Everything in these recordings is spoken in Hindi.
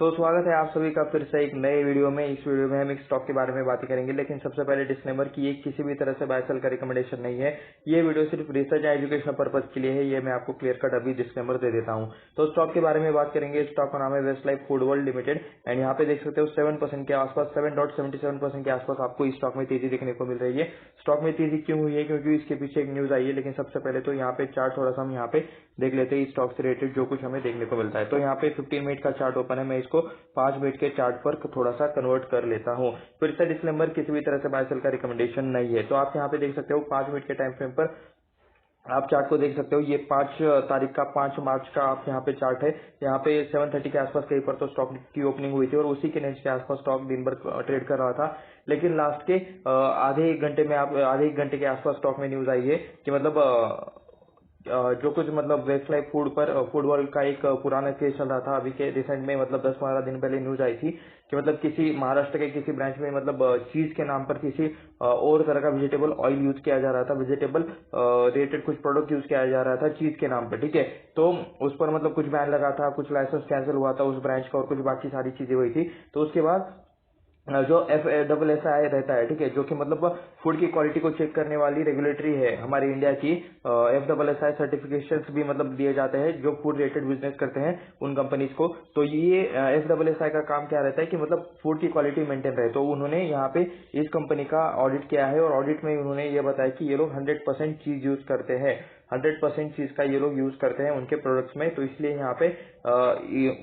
तो स्वागत है आप सभी का फिर से एक नए वीडियो में। इस वीडियो में हम एक स्टॉक के बारे में बात करेंगे, लेकिन सबसे पहले डिस्क्लेमर कि ये किसी भी तरह से बाय सेल का रिकमेंडेशन नहीं है। ये वीडियो सिर्फ रिसर्च या एजुकेशनल पर्पज के लिए है। ये मैं आपको क्लियर कट अभी डिस्क्लेमर दे देता हूँ। तो स्टॉक के बारे में बात करेंगे। स्टॉक का नाम है Westlife food world limited and यहाँ पे देख सकते हो 7% के आसपास 7.77% के आसपास आपको इस स्टॉक में तेजी देखने को मिल रही है। स्टॉक में तेजी क्यों हुई है? क्योंकि इसके पीछे एक न्यूज आई है। लेकिन सबसे पहले तो यहाँ पे चार्ट थोड़ा सा हम यहाँ पे देख लेते हैं, इस स्टॉक से रिलेटेड जो कुछ हमें देखने को मिलता है। तो यहाँ पे 15 मिनट का चार्ट ओपन है। मैं इसको 5 मिनट के चार्ट पर थोड़ा सा कन्वर्ट कर लेता हूँ। फिर से डिस्क्लेमर, किसी भी तरह से बाय सेल का रिकमेंडेशन नहीं है। तो आप यहाँ पे देख सकते हो 5 मिनट के टाइम फ्रेम पर आप चार्ट को देख सकते हो। ये 5 तारीख का 5 मार्च का आप यहाँ पे चार्ट है। यहाँ पे 7:30 के आसपास कहीं पर तो स्टॉक की ओपनिंग हुई थी और उसी के नेक्स्ट के आसपास स्टॉक दिन भर ट्रेड कर रहा था। लेकिन लास्ट के आधे एक घंटे में आधे एक घंटे के आसपास स्टॉक में न्यूज आई है कि मतलब जो कुछ मतलब वेस्टलाइफ फूड वर्ल्ड का एक पुराना केस चल रहा था अभी के रिसेंट में, मतलब 10-15 दिन पहले न्यूज आई थी कि मतलब किसी महाराष्ट्र के किसी ब्रांच में मतलब चीज के नाम पर किसी और तरह का वेजिटेबल ऑयल यूज किया जा रहा था, वेजिटेबल रिलेटेड कुछ प्रोडक्ट यूज किया जा रहा था चीज के नाम पर। ठीक है, तो उस पर मतलब कुछ बैन लगा था, कुछ लाइसेंस कैंसिल हुआ था उस ब्रांच का और कुछ बाकी सारी चीजें हुई थी। तो उसके बाद जो FSSAI रहता है, ठीक है, जो कि मतलब फूड की क्वालिटी को चेक करने वाली रेगुलेटरी है हमारी इंडिया की, FSSAI सर्टिफिकेशंस भी मतलब दिए जाते हैं जो फूड रिलेटेड बिजनेस करते हैं उन कंपनीज को। तो ये FSSAI का काम क्या रहता है कि मतलब फूड की क्वालिटी मेंटेन रहे। तो उन्होंने यहाँ पे इस कंपनी का ऑडिट किया है और ऑडिट में उन्होंने ये बताया कि ये लोग 100% चीज यूज करते हैं, 100% चीज का ये लोग यूज करते हैं उनके प्रोडक्ट्स में। तो इसलिए यहाँ पे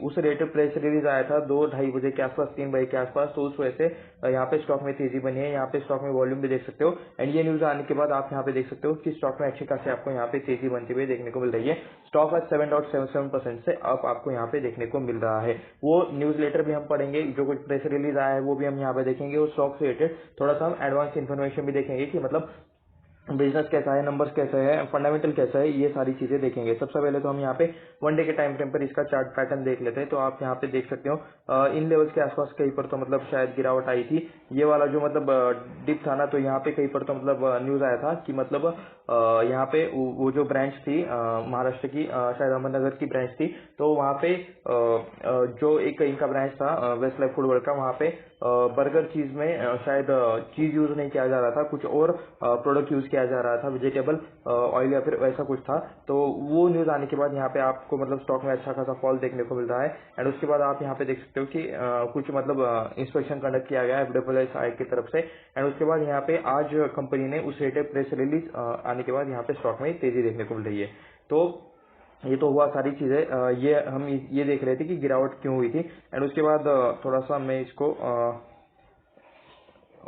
उस रिलेटेड प्रेस रिलीज आया था 2-2:30 बजे के आसपास, 3 बजे के आसपास। तो उस वजह से यहाँ पे स्टॉक में तेजी बनी है। यहाँ पे स्टॉक में वॉल्यूम भी देख सकते हो एंड ये न्यूज आने के बाद आप यहाँ पे देख सकते हो कि स्टॉक में अच्छी खासी आपको यहाँ पे तेजी बनती हुई देखने को मिल रही है। स्टॉक आज 7.77% से अप आपको यहाँ पे देखने को मिल रहा है। वो न्यूज लेटर भी हम पढ़ेंगे, जो कुछ प्रेस रिलीज आया है वो भी हम यहाँ पे देखेंगे और स्टॉक से रिलेटेड थोड़ा सा हम एडवांस इन्फॉर्मेशन भी देखेंगे कि मतलब बिजनेस कैसा है, नंबर्स कैसे है, फंडामेंटल कैसा है, ये सारी चीजें देखेंगे। सबसे पहले तो हम यहाँ पे 1 डे के टाइम फ्रेम पर इसका चार्ट पैटर्न देख लेते हैं। तो आप यहाँ पे देख सकते हो इन लेवल्स के आसपास कहीं पर तो मतलब शायद गिरावट आई थी। ये वाला जो मतलब डिप था ना, तो यहाँ पे कहीं पर तो मतलब न्यूज आया था कि मतलब यहाँ पे वो जो ब्रांच थी महाराष्ट्र की, शायद अहमदनगर की ब्रांच थी, तो वहाँ पे जो एक इनका ब्रांच था वेस्टलाइफ फूड वर्ल्ड का, वहाँ पे बर्गर चीज में शायद चीज यूज नहीं किया जा रहा था, कुछ और प्रोडक्ट यूज किया जा रहा था, वेजिटेबल ऑयल या फिर वैसा कुछ था। तो वो न्यूज आने के बाद यहाँ पे आपको मतलब स्टॉक में अच्छा खासा फॉल देखने को मिल रहा है एंड उसके बाद आप यहाँ पे देख सकते हो कि कुछ मतलब इंस्पेक्शन कंडक्ट किया गया है FSSAI की तरफ से एंड उसके बाद यहाँ पे आज कंपनी ने उस रिलेटेड प्रेस रिलीज आने के बाद यहाँ पे स्टॉक में तेजी देखने को मिल रही है। तो ये तो हुआ सारी चीजें, ये हम ये देख रहे थे कि गिरावट क्यों हुई थी एंड उसके बाद थोड़ा सा मैं इसको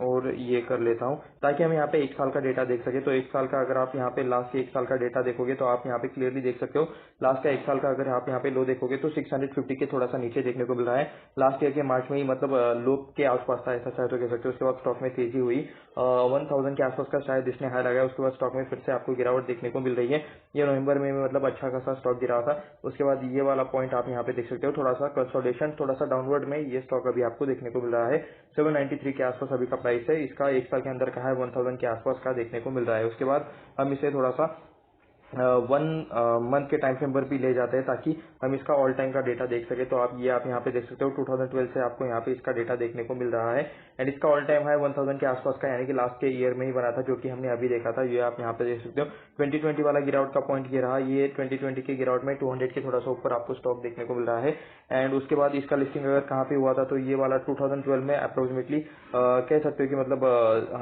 और ये कर लेता हूं ताकि हम यहाँ पे 1 साल का डेटा देख सके। तो 1 साल का अगर आप यहाँ पे लास्ट के 1 साल का डेटा देखोगे तो आप यहाँ पे क्लियरली देख सकते हो। लास्ट का 1 साल का अगर आप यहाँ पे लो देखोगे तो 650 के थोड़ा सा नीचे देखने को मिल रहा है। लास्ट ईयर के मार्च में ही मतलब लो के आसपास था, ऐसा शायद तो कह सकते हो। उसके बाद स्टॉक में तेजी हुई 1000 के आसपास का शायद इसने हाई लगाया। उसके बाद स्टॉक में फिर से आपको गिरावट देखने को मिल रही है। ये नवंबर में मतलब अच्छा खासा स्टॉक गिरा था। उसके बाद ये वाला पॉइंट आप यहाँ पे देख सकते हो, थोड़ा सा कंसोलिडेशन, थोड़ा सा डाउनवर्ड में ये स्टॉक अभी आपको देखने को मिल रहा है। 793 के आसपास अभी का प्राइस है इसका, 1 साल के अंदर का है 1000 के आसपास का देखने को मिल रहा है। उसके बाद हम इसे थोड़ा सा 1 मंथ के टाइम फ्रेम पर भी ले जाते हैं ताकि हम इसका ऑल टाइम का डेटा देख सके। तो आप यहाँ पे देख सकते हो 2012 से आपको यहाँ पे इसका डेटा देखने को मिल रहा है एंड इसका ऑल टाइम हाई 1000 के आसपास का, यानी कि लास्ट के ईयर में ही बना था, जो कि हमने अभी देखा था। ये आप यहाँ पे देख सकते हो 2020 वाला गिरावट का पॉइंट ये रहा। ये 2020 के गिरावट में 200 के थोड़ा सा ऊपर आपको स्टॉक देखने को मिल रहा है एंड उसके बाद इसका लिस्टिंग अगर कहाँ पे हुआ था तो ये वाला 2012 में अप्रोक्सीमेटली कह सकते हो कि मतलब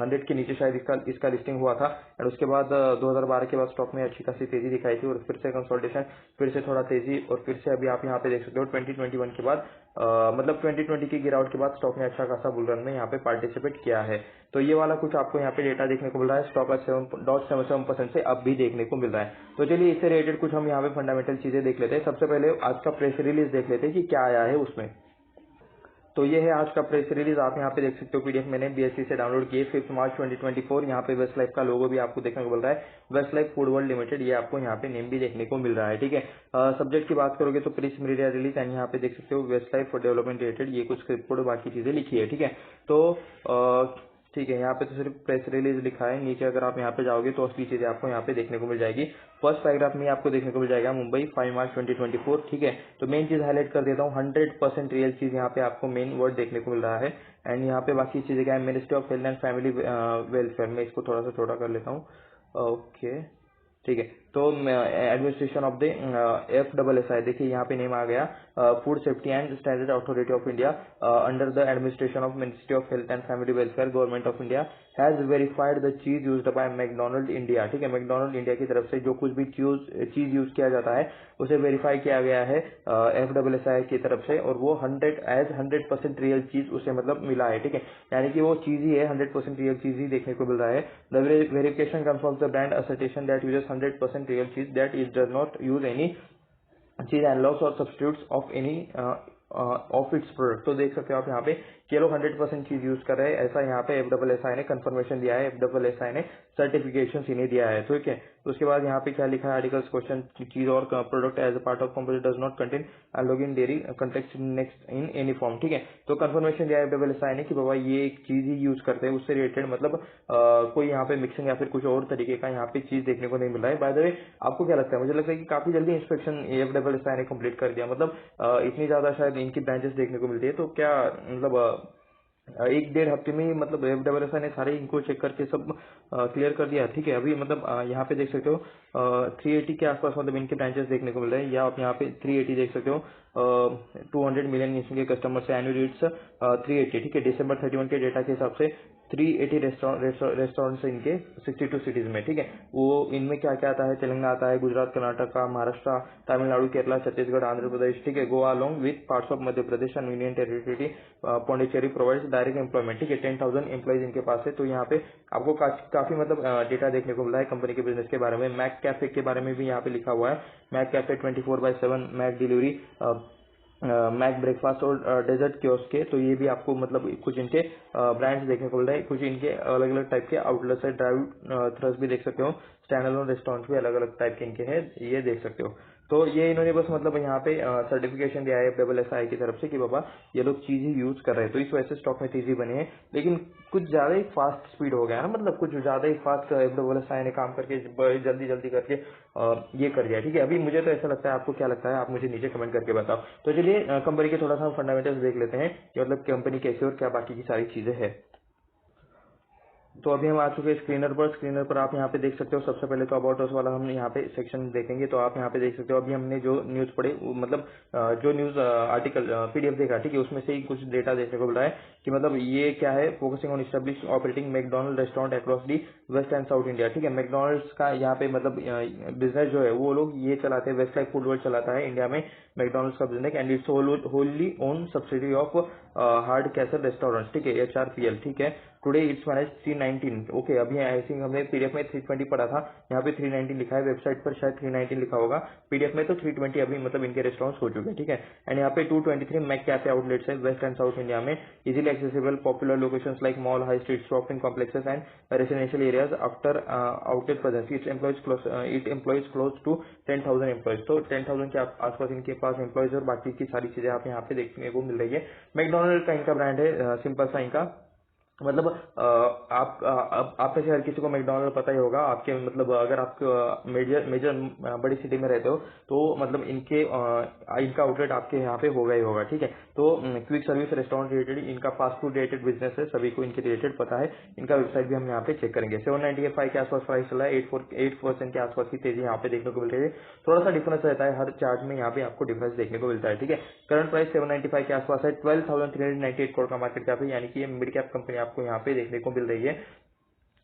100 के नीचे शायद इसका लिस्टिंग हुआ था एंड उसके बाद 2012 के बाद स्टॉक में अच्छी खासी तेजी दिखाई थी और फिर से कंसोलिडेशन, फिर से थोड़ा तेजी और फिर से अभी आप यहाँ पे देख सकते हो 2021 के बाद मतलब 2020 की गिरावट के बाद स्टॉक ने अच्छा खासा बुल रन में यहाँ पे पार्टिसिपेट किया है। तो ये वाला कुछ आपको यहाँ पे डेटा देखने को मिल रहा है। स्टॉक आज 7.77% से अब भी देखने को मिल रहा है। तो चलिए इससे रिलेटेड कुछ हम यहाँ पे फंडामेंटल चीजें देख लेते हैं। सबसे पहले आज का प्रेस रिलीज देख लेते हैं कि क्या आया है उसमें। तो ये है आज का प्रेस रिलीज, आप यहाँ पे देख सकते हो। पीडीएफ मैंने BSE से डाउनलोड किए 5 मार्च 2024। यहाँ पे वेस्टलाइफ का लोगो भी आपको देखने को मिल रहा है, वेस्टलाइफ फूड वर्ल्ड लिमिटेड, ये आपको यहाँ पे नेम भी देखने को मिल रहा है। ठीक है, सब्जेक्ट की बात करोगे तो प्रेस मीडिया रिलीज एंड यहाँ पे देख सकते हो वेस्टलाइफ फॉर डेवलपमेंट रिलेटेड, ये कुछ स्क्रिप्ट बाकी चीजें लिखी है। ठीक है, तो ठीक है, यहाँ पे तो सिर्फ प्रेस रिलीज लिखा है। नीचे अगर आप यहाँ पे जाओगे तो असली चीजें आपको यहाँ पे देखने को मिल जाएगी। फर्स्ट पैराग्राफ में आपको देखने को मिल जाएगा मुंबई 5 मार्च 2024। ठीक है, तो मेन चीज हाईलाइट कर देता हूँ, 100% रियल चीज यहाँ पे आपको मेन वर्ड देखने को मिल रहा है। एंड यहाँ पे बाकी चीजें क्या है, ministry of health and family welfare में इसको थोड़ा सा छोटा कर लेता हूँ। ओके, ठीक है, तो एडमिनिस्ट्रेशन ऑफ द FSSAI, देखिए यहाँ पे नेम आ गया, food safety and standard authority of India under the administration of ministry of health and family welfare government of India has verified the चीज यूज्ड बाय मैकडोनल्ड इंडिया। ठीक है, मैकडोनल्ड इंडिया की तरफ से जो कुछ भी चीज यूज किया जाता है उसे वेरीफाई किया गया है FSSAI की तरफ से, और वो 100% रियल चीज उसे मतलब मिला है। ठीक है, यानी कि वो चीज ही है, 100% रियल चीज ही देखने को मिल रहा है। The verification confirms the brand assertion that uses 100% real cheese, that it does not use any cheese analogues और substitutes of any of its product. तो देख सकते हो आप यहाँ पे कि लोग 100% चीज यूज कर रहे हैं, ऐसा यहाँ पे FSSAI ने कंफर्मेशन दिया है, FSSAI ने सर्टिफिकेशन इन्हें दिया है। ठीक है, तो उसके बाद यहाँ पे क्या लिखा है, आर्टिकल्स क्वेश्चन चीज और product as a part of composite does not contain analogue in dairy context next in any form. ठीक है, तो कंफर्मेशन दिया है FSSAI ने कि बाबा ये एक चीज ही यूज करते हैं, उससे रिलेटेड मतलब कोई यहाँ पे मिक्सिंग या फिर कुछ और तरीके का यहाँ पे चीज देखने को नहीं मिल रहा है। बाय द वे, आपको क्या लगता है, मुझे लगता है कि काफी जल्दी इंस्पेक्शन FSSAI ने कंप्लीट कर दिया, मतलब इतनी ज्यादा शायद इनकी ब्रांचेस देखने को मिलती है, तो क्या मतलब 1-1.5 हफ्ते में ही मतलब FSSAI ने सारे इनको चेक करके सब क्लियर कर दिया। ठीक है, अभी मतलब यहाँ पे देख सकते हो 380 के आसपास मतलब इनके ब्रांचेस देखने को मिल रहे हैं, या आप यहाँ पे 380 देख सकते हो, 200 मिलियन इनके कस्टमर से एनुअल रीड्स 380। ठीक है, December 31 के डेटा के हिसाब से 380 रेस्टोरेंट्स इनके 62 सिटीज में। ठीक है, वो इनमें क्या क्या आता है, तेलंगाना आता है, गुजरात, कर्नाटका, महाराष्ट्र, तमिलनाडु, केरला, छत्तीसगढ़, आंध्र प्रदेश। ठीक है, Goa along with parts of Madhya Pradesh and union territory Pondicherry provides direct employment. ठीक है, 10,000 एम्प्लॉइज इनके पास है। तो यहाँ पे आपको काफी मतलब डेटा देखने को मिला है कंपनी के बिजनेस के बारे में। मैक कैफे के बारे में भी यहाँ पे लिखा हुआ है, McCafe 24/7 McDelivery, McBreakfast और डेजर्ट क्योस्क के। तो ये भी आपको मतलब कुछ इनके ब्रांड्स देखने को मिल रहे हैं, कुछ इनके अलग अलग टाइप के आउटलेट्स है, ड्राइव थ्रस भी देख सकते हो, स्टैंड अलोन रेस्टोरेंट भी अलग अलग टाइप के इनके हैं, ये देख सकते हो। तो ये इन्होंने बस मतलब यहाँ पे सर्टिफिकेशन दिया है FSSAI की तरफ से कि बाबा ये लोग चीज ही यूज कर रहे हैं, तो इस वजह से स्टॉक में तेजी बनी है। लेकिन कुछ ज्यादा ही फास्ट स्पीड हो गया ना, मतलब कुछ ज्यादा ही फास्ट FSSAI ने काम करके जल्दी जल्दी करके ये कर दिया। ठीक है, अभी मुझे तो ऐसा लगता है, आपको क्या लगता है आप मुझे नीचे कमेंट करके बताओ। तो चलिए कंपनी के थोड़ा सा फंडामेंटल्स देख लेते हैं कि मतलब कंपनी कैसे और क्या बाकी की सारी चीजें हैं। तो अभी हम आ चुके हैं स्क्रीनर पर आप यहाँ पे देख सकते हो। सबसे पहले तो अबाउट अस वाला हम यहाँ पे सेक्शन देखेंगे, तो आप यहाँ पे देख सकते हो अभी हमने जो न्यूज पढ़ी, मतलब जो न्यूज आर्टिकल PDF देखा, ठीक है, उसमें से ही कुछ डेटा देखने को मिल रहा है कि मतलब ये क्या है, focusing on establish operating McDonald restaurant across the west and south India. ठीक है, मैकडोनल्ड्स का यहाँ पे मतलब बिजनेस जो है वो लोग ये चलाते हैं, वेस्ट लाइफ फूड वर्ल्ड चलाता है इंडिया में मैकडोनल्ड्स का business, and it's Holi own subsidy of hard castle restaurants. ठीक है, HRPL। ठीक है, टुडे इट्स मैनेज 319। ओके, अभी आई थिंक हमने PDF में 320 पढ़ा था, यहाँ पे 319 लिखा है, वेबसाइट पर शायद 319 लिखा होगा, PDF में तो 320 अभी मतलब इनके रेस्टोरेंट्स हो चुके हैं। ठीक है, एंड यहाँ पे 223 मैक कैफे आउटलेट्स है वेस्ट एंड साउथ इंडिया में, easily accessible, popular locations like mall, high street, shopping complexes and residential areas after outlet presence. It employs close to 10,000 employees. तो 10,000 के आसपास इनके पास एम्प्लॉइज और बाकी की सारी चीजें आप यहाँ पे देखने को मिल रही है। मैकडोनल्ड का इनका ब्रांड है, सिंपल सा इनका मतलब आप में से हर किसी को मैकडोनल्ड पता ही होगा। आपके मतलब अगर आप मेजर बड़ी सिटी में रहते हो तो मतलब इनका आउटलेट आपके यहाँ पे होगा ही होगा। ठीक है, तो क्विक सर्विस रेस्टोरेंट रिलेटेड इनका फास्ट फूड रिलेटेड बिजनेस है, सभी को इनके रिलेटेड पता है। इनका वेबसाइट भी हम यहाँ पे चेक करेंगे। 795 के आसपास प्राइस चला है, 8% के आसपास की तेजी यहाँ पे देखने को मिल रही है। थोड़ा सा डिफरेंस रहता है हर चार्ट में, यहाँ पे आपको डिफरेंस देखने को मिलता है। ठीक है, करंट प्राइस 795 के आसपास है, 12,398 करोड़ का मार्केट कैप है, यानी कि ये मिड कैप कंपनी आपको यहाँ पे देखने को मिल रही है।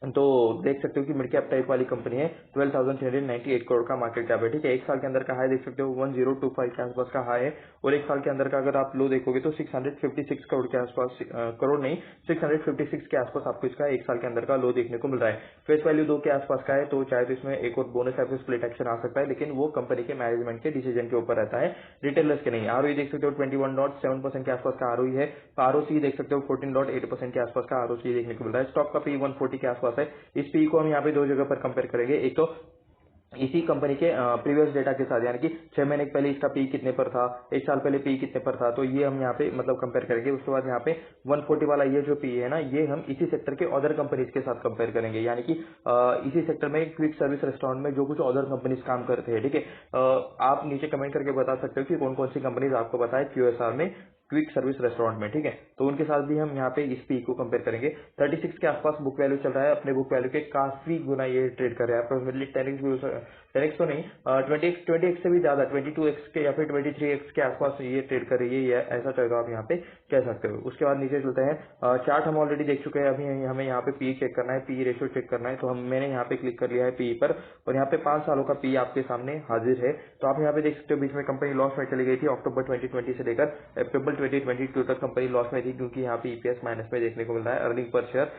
तो देख सकते हो कि मिड कैप टाइप वाली कंपनी है, 12,398 करोड़ का मार्केट कैप है। ठीक है, एक साल के अंदर का हाई देख सकते हो 1025 के आसपास का हाई है, और एक साल के अंदर का अगर आप लो देखोगे तो 656 करोड़ के आसपास, करोड़ नहीं 656 के आसपास आपको इसका एक साल के अंदर का लो देखने को मिल रहा है। फेस वैल्यू 2 के आसपास का है, तो चाहे तो इसमें एक और बोनस या फिर स्प्लिट एक्शन आ सकता है, लेकिन वो कंपनी के मैनेजमेंट के डिसीजन के ऊपर रहता है, रिटेलर्स के नहीं। ROE देख सकते हो 21.7% के आसपास का ROE है, ROC देख सकते हो 14.8% के आसपास का ROC देखने को मिल रहा है। स्टॉक का P 140 के आसपास है। इस पी को हम यहाँ पे दो जगह पर कंपेयर करेंगे, एक तो इसी कंपनी के प्रीवियस डेटा के साथ, यानी कि 6 महीने पहले इसका पी कितने पर था, 1 साल पहले पी कितने पर था, तो ये हम यहाँ पे मतलब कंपेयर करेंगे। उसके बाद यहाँ पे 140 वाला ये जो पी है ना, ये हम इसी सेक्टर के अदर कंपनीज के साथ कंपेयर करेंगे, यानी कि इसी सेक्टर में क्विक सर्विस रेस्टोरेंट में जो कुछ अदर कंपनीज काम करते हैं, ठीक है। आप नीचे कमेंट करके बता सकते हो कि कौन कौन सी कंपनीज आपको पता है QSR में, क्विक सर्विस रेस्टोरेंट में, ठीक है। तो उनके साथ भी हम यहाँ पे इस पी को कंपेयर करेंगे। 36 के आसपास बुक वैल्यू चल रहा है, अपने बुक वैल्यू के काफी गुना ये ट्रेड कर रहा है, अप्रोक्सीमेटली 10x तो नहीं, 20x से भी ज्यादा, 22x के या फिर 23x के आसपास ये ट्रेड कर रही है, ऐसा चलेगा आप यहाँ पे कह सकते हो। उसके बाद नीचे चलते हैं, चार्ट हम ऑलरेडी देख चुके हैं, अभी हमें यहाँ पे पी चेक करना है, पी रेशियो चेक करना है, तो मैंने यहाँ पे क्लिक कर लिया है पी पर, और यहाँ पे 5 सालों का पी आपके सामने हाजिर है। तो आप यहाँ पे देख सकते हो बीच में कंपनी लॉस में चली गई थी, अक्टूबर 2020 से लेकर अक्टूबर 2022 तक कंपनी लॉस में थी, क्योंकि यहाँ पे ईपीएस माइनस में देखने को मिल रहा है, अर्निंग पर शेयर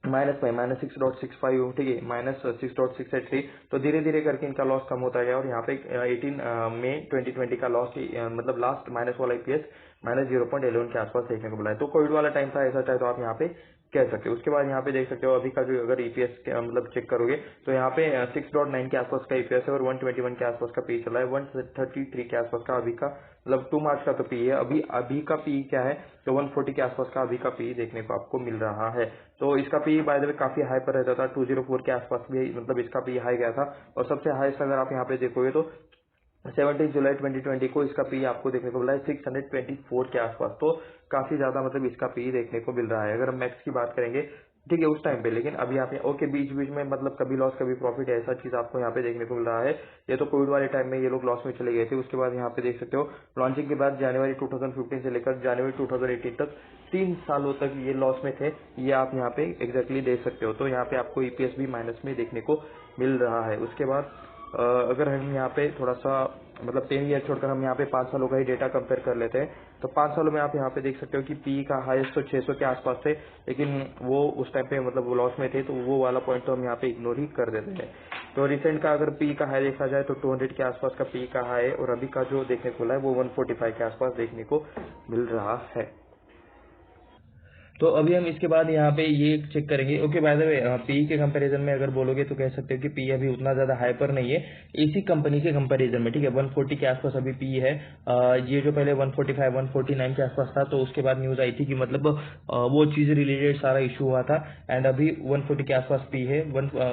माइनस में -6.65, ठीक है, -6.683। तो धीरे धीरे करके इनका लॉस कम होता गया, और यहाँ पे 18 मई 2020 का लॉस, मतलब लास्ट माइनस वाला ईपीएस -0.11 के आसपास देखने को मिला है। तो कोविड वाला टाइम था, ऐसा चाहे तो आप यहाँ पे कह सकते हो। उसके बाद यहाँ पे देख सकते हो अभी का जो अगर ईपीएस मतलब चेक करोगे तो यहाँ पे 6.9 के आसपास का ईपीएस है, और 121 के आसपास का पी चला है, 133 के आसपास का अभी का, मतलब 2 मार्च का तो पी है। अभी का पी क्या है, तो 140 के आसपास का अभी का पी देखने को आपको मिल रहा है। तो इसका पी बाय द वे काफी हाई पर रहता था, 204 के आसपास भी मतलब इसका पी हाई गया था, और सबसे हाईएस्ट अगर आप यहाँ पे देखोगे तो 17 जुलाई 2020 को इसका पी आपको देखने को मिला है 624 के आसपास। तो काफी ज्यादा मतलब इसका पी देखने को मिल रहा है, अगर हम मैक्स की बात करेंगे, ठीक है, उस टाइम पे। लेकिन अभी आप ओके, बीच बीच में मतलब कभी लॉस कभी प्रॉफिट, ऐसा चीज आपको यहाँ पे देखने को मिल रहा है। ये तो कोविड वाले टाइम में ये लोग लॉस में चले गए थे। उसके बाद यहाँ पे देख सकते हो लॉन्चिंग के बाद जनवरी 2015 से लेकर जनवरी 2018 तक 3 सालों तक ये लॉस में थे, ये आप यहाँ पे एग्जैक्टली देख सकते हो। तो यहाँ पे आपको ईपीएस भी माइनस में देखने को मिल रहा है। उसके बाद अगर हम यहाँ पे थोड़ा सा मतलब 10 ईयर छोड़कर हम यहाँ पे 5 सालों का ही डेटा कंपेयर कर लेते हैं, तो 5 सालों में आप यहाँ पे देख सकते हो कि पी का हाईएस्ट तो 600 के आसपास थे, लेकिन वो उस टाइम पे मतलब वो लॉस में थे, तो वो वाला पॉइंट तो हम यहाँ पे इग्नोर ही कर देते हैं। तो रिसेंट का अगर पी का हाई देखा जाए तो 200 के आसपास का पी का हाई है, और अभी का जो देखने को मिला है वो 145 के आसपास देखने को मिल रहा है। तो अभी हम इसके बाद यहाँ पे ये चेक करेंगे। Okay, bye the way P के कंपैरिजन में अगर बोलोगे तो कह सकते हो कि पी अभी उतना ज्यादा हाई पर नहीं है इसी कंपनी के कंपैरिजन में, ठीक है। 140 के आसपास अभी पी है। ये जो पहले 145 149 के आसपास था, तो उसके बाद न्यूज आई थी कि मतलब वो चीज रिलेटेड सारा इशू हुआ था, एंड अभी 140 के आसपास पी है।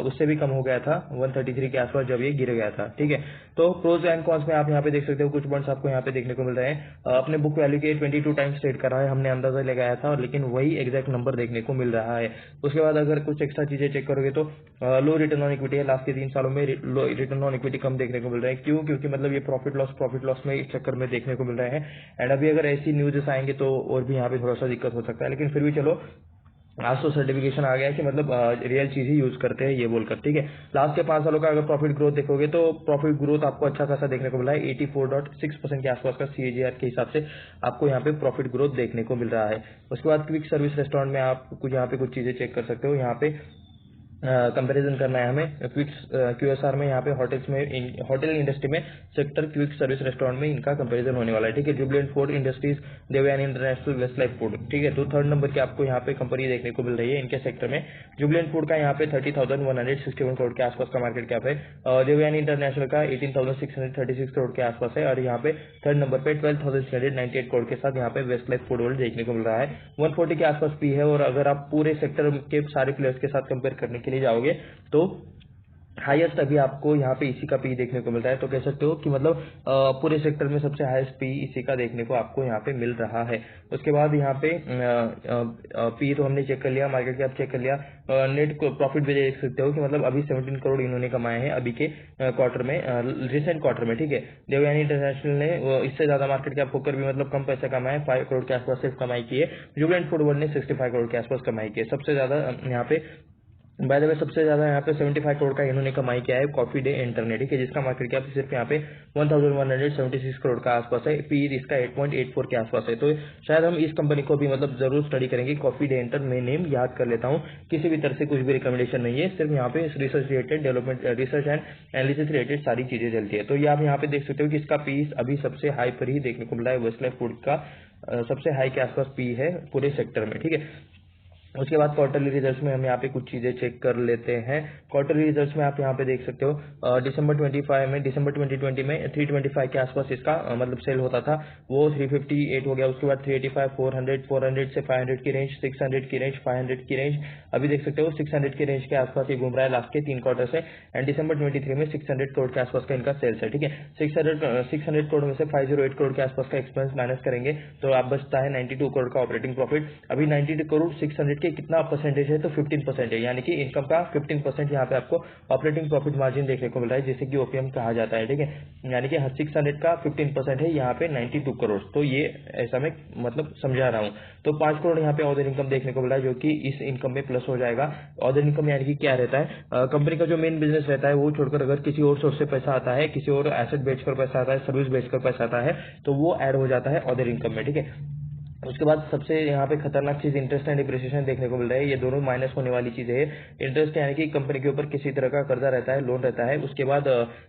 उससे भी कम हो गया था 133 के आसपास जब ये गिर गया था, ठीक है। तो प्रोज एंड कॉन्स में आप यहाँ पे देख सकते हो, कुछ पॉइंट्स आपको यहाँ पे देखने को मिल रहे हैं। अपने बुक वैल्यू के 22 टाइम्स ट्रेड कर रहा है, हमने अंदाजा लगाया था, लेकिन वही एग्जैक्ट नंबर देखने को मिल रहा है। उसके बाद अगर कुछ एक्स्ट्रा चीजें चेक करोगे तो लो रिटर्न ऑन इक्विटी है, लास्ट के 3 सालों में लो रिटर्न ऑन इक्विटी कम देखने को मिल रहा है। क्यों? क्योंकि मतलब ये प्रॉफिट लॉस में इस चक्कर में देखने को मिल रहे हैं, एंड अभी अगर ऐसी न्यूज़ आएंगे तो और भी यहाँ पे थोड़ा सा दिक्कत हो सकता है। लेकिन फिर भी चलो, आज तो सर्टिफिकेशन आ गया कि मतलब रियल चीज ही यूज करते हैं ये बोलकर, ठीक है। लास्ट के 5 सालों का अगर प्रॉफिट ग्रोथ देखोगे तो प्रॉफिट ग्रोथ आपको अच्छा खासा देखने को मिला है, 84.6% के आसपास का CAGR के हिसाब से आपको यहाँ पे प्रॉफिट ग्रोथ देखने को मिल रहा है। उसके बाद क्विक सर्विस रेस्टोरेंट में आप कुछ यहाँ पे कुछ चीजें चेक कर सकते हो। यहाँ पे कंपैरिजन करना है हमें क्विक QSR में, यहाँ पे होटल्स में, होटल इंडस्ट्री में सेक्टर क्विक सर्विस रेस्टोरेंट में इनका कंपैरिजन होने वाला है, ठीक है। Jubilant Food Industries, Devyani International, Westlife Food, ठीक है। तो 3rd नंबर की आपको यहाँ पे कंपनी देखने को मिल रही है इनके सेक्टर में। जुबिलेंट फूड का यहाँ पे 30,161 करोड़ के आसपास का मार्केट कैप है, देवयानी इंटरनेशनल का 18,636 करोड़ के आसपास है, और यहाँ पे 3rd नंबर पे 12,398 करोड़ के साथ यहाँ पे वेस्टलाइफ फूड वर्ल्ड देखने को मिल रहा है। 140 के आसपास पी है, और अगर आप पूरे सेक्टर के सारे प्लेयर्स के साथ कंपेयर करने के लिए जाओगे तो हाईएस्ट अभी आपको यहाँ पे इसी का पी देखने को मिल रहा है। तो कह सकते हो कि मतलब पूरे सेक्टर में सबसे हाईएस्ट पी इसी का देखने को आपको यहाँ पे मिल रहा है। उसके बाद यहाँ पे पी तो हमने चेक कर लिया, मार्केट कैप चेक कर लिया, नेट प्रॉफिट भी देख सकते हो कि मतलब अभी 17 करोड़ इन्होंने कमाए हैं अभी के क्वार्टर में, रिसेंट क्वार्टर में, ठीक है। देवयानी इंटरनेशनल ने इससे ज्यादा मार्केट कैप होकर भी मतलब कम पैसा कमाया, 5 करोड़ के आसपास सिर्फ कमाई की है। जुबिलेंट फूड वर्ल्ड ने 65 करोड़ के आसपास कमाई की है। सबसे ज्यादा यहाँ पे बाय द वे सबसे ज्यादा यहाँ पे 75 करोड़ का इन्होंने कमाई किया है कॉफी डे इंटरनेट, ठीक है, जिसका मार्केट कैप सिर्फ यहाँ पे 1176 करोड़ का आसपास है, पी इसका 8.84 के आसपास है। तो शायद हम इस कंपनी को भी मतलब जरूर स्टडी करेंगे। कॉफी डे इंटर मैं नेम याद कर लेता हूँ, किसी भी तरह से कुछ भी रिकमेंडेशन नहीं है, सिर्फ यहाँ पे research related, development research and analysis related सारी चीजें चलती है। तो ये आप यहाँ पे देख सकते हो कि इसका पी अभी सबसे हाई पर ही देखने को मिला है, वेस्टलाइफ फूड का सबसे हाई के आसपास पी है पूरे सेक्टर में, ठीक है। उसके बाद क्वार्टरली रिजल्ट्स में हम यहाँ पे कुछ चीजें चेक कर लेते हैं। क्वार्टरली रिजल्ट्स में आप यहाँ पे देख सकते हो दिसंबर 2020 में 325 के आसपास इसका मतलब सेल होता था, वो 358 हो गया। उसके बाद 385, 400, 400 से 500 की रेंज, 600 की रेंज, 500 की रेंज। अभी देख सकते हो 600 की रेंज के आसपास ये घूम रहा है लास्ट के 3 क्वार्टर से। एंड दिसंबर 23 में 600 करोड़ के आसपास का इनका सेल्स है। ठीक है, 600 करोड़ में से 508 करोड़ के आसपास का एक्सपेंस माइनस करेंगे तो आप बचता है 92 करोड़ का ऑपरेटिंग प्रॉफिट। अभी 92 करोड़ 600 के कितना परसेंटेज है, तो 15% है, यानी कि इनकम का 15% यहाँ पे आपको ऑपरेटिंग प्रॉफिट मार्जिन देखने को मिल रहा है, जिसे कि ओपीएम कहा जाता है। ठीक है, यानी कि 600 का 15% है यहाँ पे 92 करोड़। तो ये ऐसा मैं मतलब समझा रहा हूँ। तो 5 करोड़ यहाँ पे अदर इनकम देखने को मिल रहा है, जो कि इस इनकम में प्लस हो जाएगा। अदर इनकम यानी कि क्या रहता है, कंपनी का जो मेन बिजनेस रहता है वो छोड़कर अगर किसी और सोर्स से पैसा आता है, किसी और एसेट बेचकर पैसा आता है, सर्विस बेचकर पैसा आता है, तो वो ऐड हो जाता है अदर इनकम में। ठीक है, उसके बाद सबसे यहाँ पे खतरनाक चीज इंटरेस्ट एंड डिप्रिसिएशन देखने को मिल रहा है। ये दोनों माइनस होने वाली चीजें है। इंटरेस्ट यानी कि कंपनी के ऊपर किसी तरह का कर्जा रहता है, लोन रहता है, उसके बाद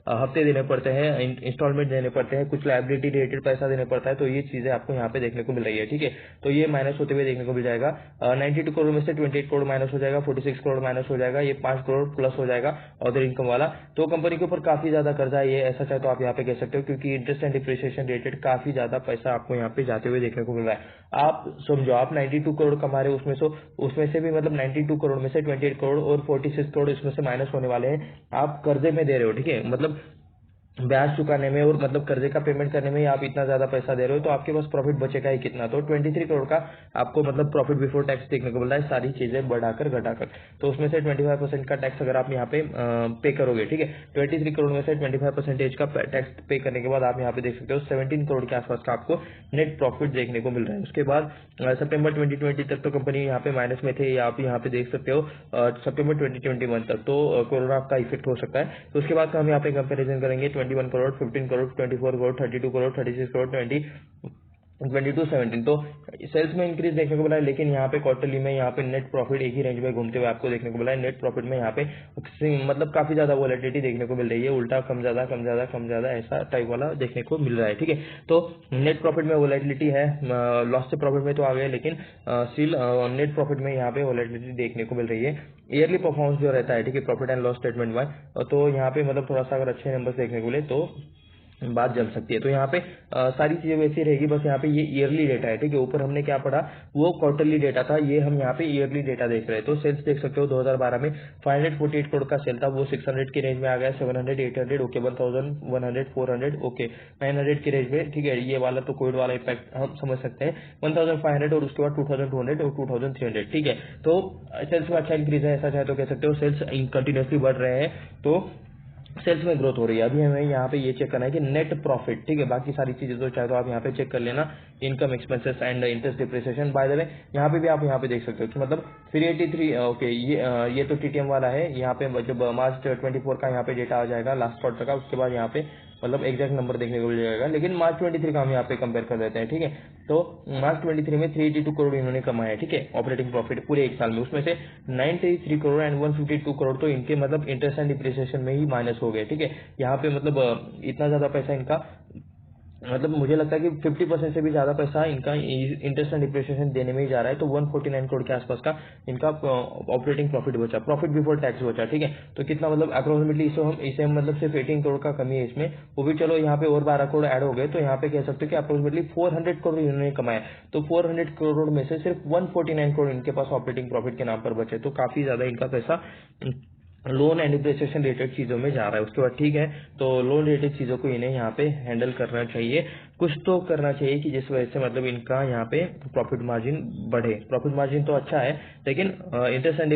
हफ्ते देने पड़ते हैं, इंस्टॉलमेंट देने पड़ते हैं, कुछ लायबिलिटी रिलेटेड पैसा देने पड़ता है, तो ये चीजें आपको यहाँ पे देखने को मिल रही है। ठीक है, तो ये माइनस होते हुए देखने को मिल जाएगा। 92 करोड़ में से 28 करोड़ माइनस हो जाएगा, 46 करोड़ माइनस हो जाएगा, ये 5 करोड़ प्लस हो जाएगा अदर इनकम वाला। तो कंपनी के ऊपर काफी ज्यादा कर्जा है, ये ऐसा चाहे तो आप यहाँ पे कह सकते हो, क्योंकि इंटरेस्ट एंड डिप्रिसिएशन रिलेटेड काफी ज्यादा पैसा आपको यहाँ पे जाते हुए देखने को मिल रहा है। आप समझो आप 92 करोड़ कमा रहे हो, उसमें से भी मतलब 92 करोड़ में से 28 करोड़ और 46 करोड़ इसमें से माइनस होने वाले हैं, आप कर्जे में दे रहे हो। ठीक है, मतलब ब्याज चुकाने में और मतलब कर्जे का पेमेंट करने में ही आप इतना ज्यादा पैसा दे रहे हो, तो आपके पास प्रॉफिट बचेगा ही कितना। तो 23 करोड़ का आपको मतलब प्रॉफिट बिफोर टैक्स देखने को मिल रहा है, सारी चीजें बढ़ाकर घटाकर। तो उसमें से 25% का टैक्स अगर आप यहाँ पे पे करोगे, ठीक है, 23 करोड़ में से 25% का टैक्स पे करने के बाद आप यहाँ पे देख सकते हो 17 करोड़ के आसपास का आपको नेट प्रॉफिट देखने को मिल रहा है। उसके बाद सितंबर 2020 तक तो कंपनी यहाँ पे माइनस में थे, आप यहाँ पे देख सकते हो सितंबर 2021 तक तो कोरोना का इफेक्ट हो सकता है। तो उसके बाद हम यहाँ पे कंपैरिजन करेंगे 21 करोड़, 15 करोड़, 24 करोड़, 32 करोड़, 36 करोड़, 22-17। तो सेल्स में इंक्रीज देखने को मिला है, लेकिन यहाँ पे क्वार्टरली में यहाँ पे नेट प्रॉफिट एक ही रेंज में घूमते हुए आपको देखने को मिला है। नेट प्रॉफिट में यहाँ पे मतलब काफी ज्यादा वॉलेटिलिटी देखने को मिल रही है, उल्टा कम ज्यादा कम ज्यादा कम ज्यादा ऐसा टाइप वाला देखने को मिल रहा है। ठीक है, तो नेट प्रॉफिट में वॉलेटिलिटी है, लॉस से प्रॉफिट में तो आ गए, लेकिन स्टिल नेट प्रॉफिट में यहाँ पे वॉलेटिलिटी देखने को मिल रही है। ईयरली परफॉर्मेंस जो रहता है, ठीक है, प्रॉफिट एंड लॉस स्टेटमेंट में, तो यहाँ पे मतलब थोड़ा सा अगर अच्छे नंबर देखने को मिले तो बात जम सकती है। तो यहाँ पे सारी चीजें वैसी रहेगी, बस यहाँ पे ये ईयरली डेटा है। ठीक है, ऊपर हमने क्या पढ़ा वो क्वार्टरली डेटा था, ये हम यहाँ पे ईयरली डेटा देख रहे हैं। तो सेल्स देख सकते हो 2012 में 548 करोड़ का सेल था, वो 600 की रेंज में आ गया, 700, 800, ओके, 1100, 400, ओके, 900 की रेंज में। ठीक है, ये वाला तो कोविड वाला इफेक्ट हम समझ सकते हैं, 1500 और उसके बाद 2200 और 2300। ठीक है, तो सेल्स में अच्छा इंक्रीज है, ऐसा चाहे तो कह सकते हो। सेल्स कंटिन्यूसली बढ़ रहे हैं, तो सेल्स में ग्रोथ हो रही है। अभी हमें यहाँ पे ये चेक करना है कि नेट प्रॉफिट, ठीक है, बाकी सारी चीजें तो चाहे तो आप यहाँ पे चेक कर लेना, income, expenses and interest, depreciation. Bye the वे यहाँ पे भी आप यहाँ पे देख सकते हो कि मतलब 383, ओके, ये तो टीटीएम वाला है। यहाँ पे जब मार्च 24 का यहाँ पे डेटा आ जाएगा लास्ट क्वार्टर का, उसके बाद यहाँ पे मतलब एग्जैक्ट नंबर देखने को मिल जाएगा, लेकिन मार्च 23 का हम यहाँ पे कंपेयर कर देते हैं। ठीक है, तो मार्च 23 में 382 करोड़ इन्होंने कमाया है, ठीक है, ऑपरेटिंग प्रॉफिट पूरे एक साल में। उसमें से 93 करोड़ एंड 152 करोड़ तो इनके मतलब इंटरेस्ट एंड डिप्रिसिएशन में ही माइनस हो गए। ठीक है, यहाँ पे मतलब इतना ज्यादा पैसा इनका मतलब मुझे लगता है कि 50% से भी ज्यादा पैसा इनका इंटरेस्ट एंड डिप्रिसिएशन देने में ही जा रहा है। तो 149 करोड़ के आसपास का इनका ऑपरेटिंग प्रॉफिट बचा, प्रॉफिट बिफोर टैक्स बचा। ठीक है, तो कितना मतलब अप्रोक्सीमेटली इसे हम मतलब सिर्फ 18 करोड़ का कमी है इसमें, वो भी चलो यहाँ पे और 12 करोड़ ऐड हो गए, तो यहाँ पे कह सकते हो कि अप्रोक्सीमेटली 400 करोड़ इन्होंने कमाया। तो 400 करोड़ में से सिर्फ 149 करोड़ इनके पास ऑपरेटिंग प्रॉफिट के नाम पर बचे, तो काफी ज्यादा इनका पैसा लोन एंड डिप्रिसिएशन रिलेटेड चीजों में जा रहा है। उसके बाद ठीक है, तो लोन रिलेटेड चीजों को इन्हें यहाँ पे हैंडल करना चाहिए, कुछ तो करना चाहिए कि जिस वजह से मतलब इनका यहाँ पे प्रॉफिट मार्जिन बढ़े। प्रॉफिट मार्जिन तो अच्छा है, लेकिन इंटरेस्ट एंड